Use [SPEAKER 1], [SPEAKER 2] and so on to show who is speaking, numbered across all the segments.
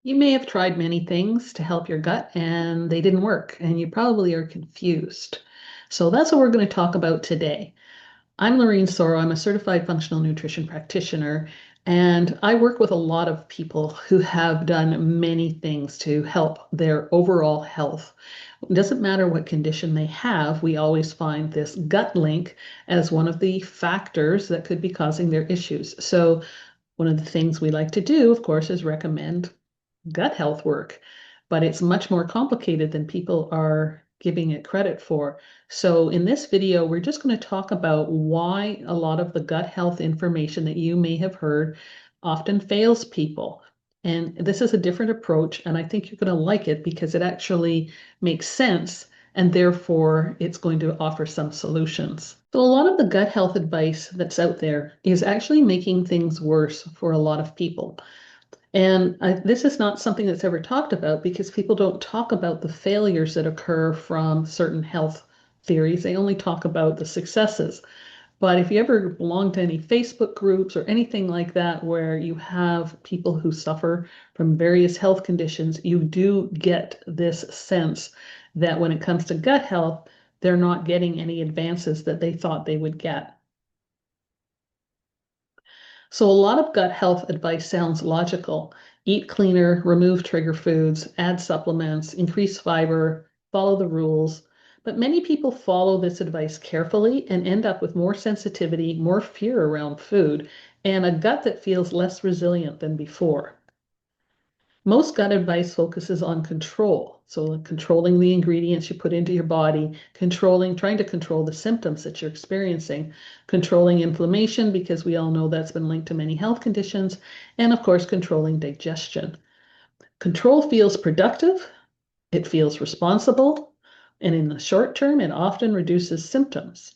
[SPEAKER 1] You may have tried many things to help your gut and they didn't work, and you probably are confused. So that's what we're going to talk about today. I'm Lorene Sauro. I'm a certified functional nutrition practitioner, and I work with a lot of people who have done many things to help their overall health. It doesn't matter what condition they have, we always find this gut link as one of the factors that could be causing their issues. So one of the things we like to do, of course, is recommend gut health work, but it's much more complicated than people are giving it credit for. So in this video, we're just going to talk about why a lot of the gut health information that you may have heard often fails people. And this is a different approach, and I think you're going to like it because it actually makes sense, and therefore it's going to offer some solutions. So a lot of the gut health advice that's out there is actually making things worse for a lot of people. And this is not something that's ever talked about because people don't talk about the failures that occur from certain health theories. They only talk about the successes. But if you ever belong to any Facebook groups or anything like that where you have people who suffer from various health conditions, you do get this sense that when it comes to gut health, they're not getting any advances that they thought they would get. So a lot of gut health advice sounds logical. Eat cleaner, remove trigger foods, add supplements, increase fiber, follow the rules. But many people follow this advice carefully and end up with more sensitivity, more fear around food, and a gut that feels less resilient than before. Most gut advice focuses on control. So controlling the ingredients you put into your body, trying to control the symptoms that you're experiencing, controlling inflammation, because we all know that's been linked to many health conditions, and of course, controlling digestion. Control feels productive, it feels responsible, and in the short term, it often reduces symptoms.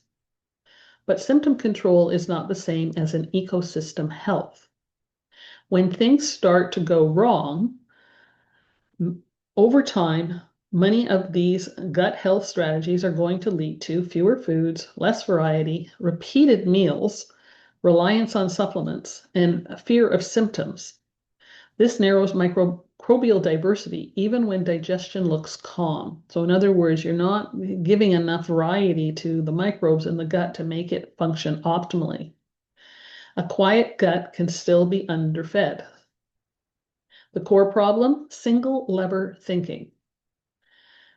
[SPEAKER 1] But symptom control is not the same as an ecosystem health. When things start to go wrong, over time, many of these gut health strategies are going to lead to fewer foods, less variety, repeated meals, reliance on supplements, and a fear of symptoms. This narrows microbial diversity even when digestion looks calm. So, in other words, you're not giving enough variety to the microbes in the gut to make it function optimally. A quiet gut can still be underfed. The core problem, single lever thinking.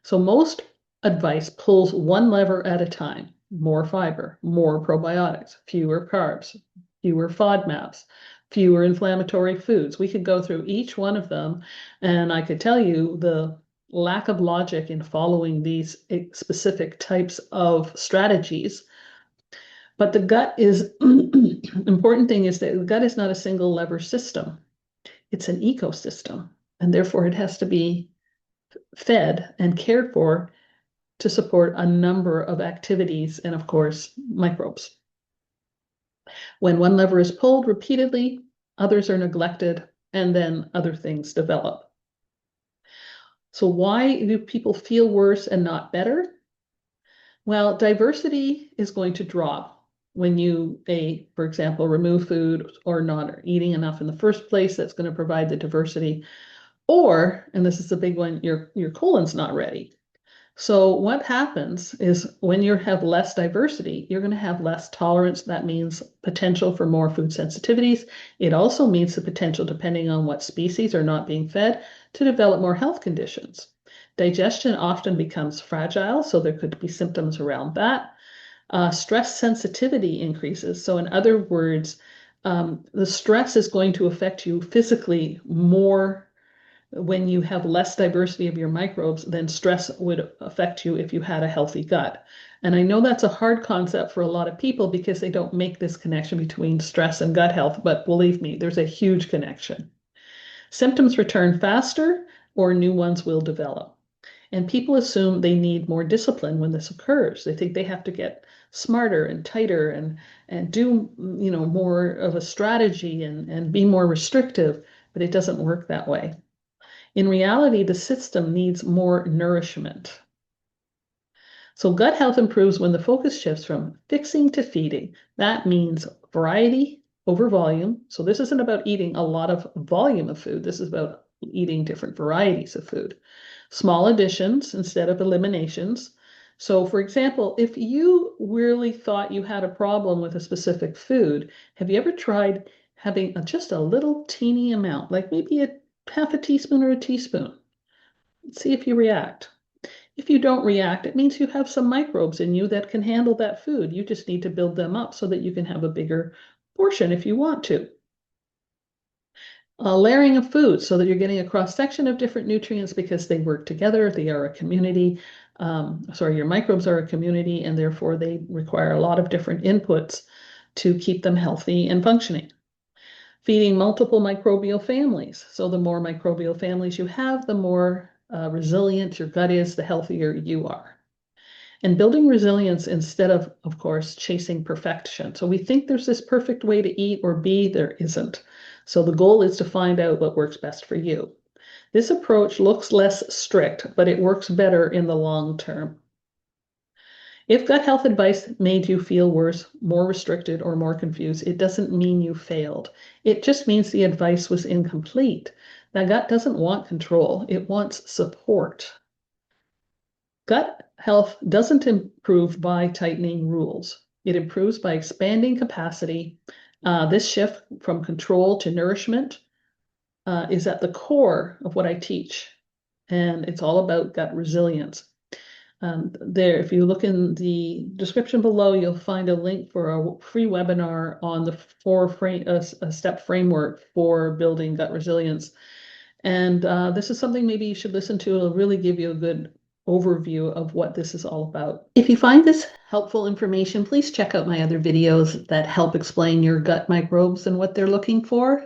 [SPEAKER 1] So most advice pulls one lever at a time. More fiber, more probiotics, fewer carbs, fewer FODMAPs, fewer inflammatory foods. We could go through each one of them, and I could tell you the lack of logic in following these specific types of strategies. But the gut is, important thing is that the gut is not a single lever system. It's an ecosystem, and therefore it has to be fed and cared for to support a number of activities and, of course, microbes. When one lever is pulled repeatedly, others are neglected, and then other things develop. So why do people feel worse and not better? Well, diversity is going to drop when you, for example, remove food or not eating enough in the first place. That's going to provide the diversity. Or, and this is the big one, your colon's not ready. So what happens is when you have less diversity, you're going to have less tolerance. That means potential for more food sensitivities. It also means the potential, depending on what species are not being fed, to develop more health conditions. Digestion often becomes fragile, so there could be symptoms around that. Stress sensitivity increases. So in other words, the stress is going to affect you physically more when you have less diversity of your microbes than stress would affect you if you had a healthy gut. And I know that's a hard concept for a lot of people because they don't make this connection between stress and gut health, but believe me, there's a huge connection. Symptoms return faster or new ones will develop. And people assume they need more discipline when this occurs. They think they have to get smarter and tighter and do more of a strategy and be more restrictive, but it doesn't work that way. In reality, the system needs more nourishment. So gut health improves when the focus shifts from fixing to feeding. That means variety over volume. So this isn't about eating a lot of volume of food. This is about eating different varieties of food. Small additions instead of eliminations. So, for example, if you really thought you had a problem with a specific food, have you ever tried having just a little teeny amount, like maybe a half a teaspoon or a teaspoon? See if you react. If you don't react, it means you have some microbes in you that can handle that food. You just need to build them up so that you can have a bigger portion if you want to. Layering of food so that you're getting a cross section of different nutrients because they work together. They are a community. Your microbes are a community, and therefore they require a lot of different inputs to keep them healthy and functioning. Feeding multiple microbial families. So the more microbial families you have, the more resilient your gut is, the healthier you are. And building resilience instead of course, chasing perfection. So we think there's this perfect way to eat or be, there isn't. So the goal is to find out what works best for you. This approach looks less strict, but it works better in the long term. If gut health advice made you feel worse, more restricted, or more confused, it doesn't mean you failed. It just means the advice was incomplete. The gut doesn't want control, it wants support. Gut health doesn't improve by tightening rules. It improves by expanding capacity. This shift from control to nourishment is at the core of what I teach, and it's all about gut resilience. If you look in the description below, you'll find a link for a free webinar on the step framework for building gut resilience. And this is something maybe you should listen to. It'll really give you a good overview of what this is all about. If you find this helpful information, please check out my other videos that help explain your gut microbes and what they're looking for.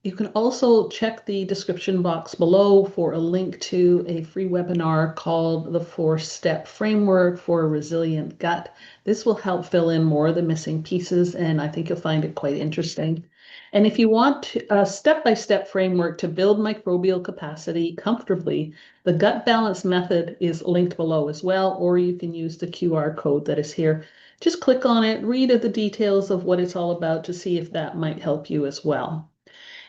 [SPEAKER 1] You can also check the description box below for a link to a free webinar called the 4-Step Framework for a Resilient Gut. This will help fill in more of the missing pieces, and I think you'll find it quite interesting. And if you want a step-by-step framework to build microbial capacity comfortably, the gut balance method is linked below as well, or you can use the QR code that is here. Just click on it, read the details of what it's all about to see if that might help you as well.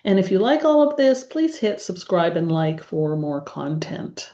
[SPEAKER 1] And if you like all of this, please hit subscribe and like for more content.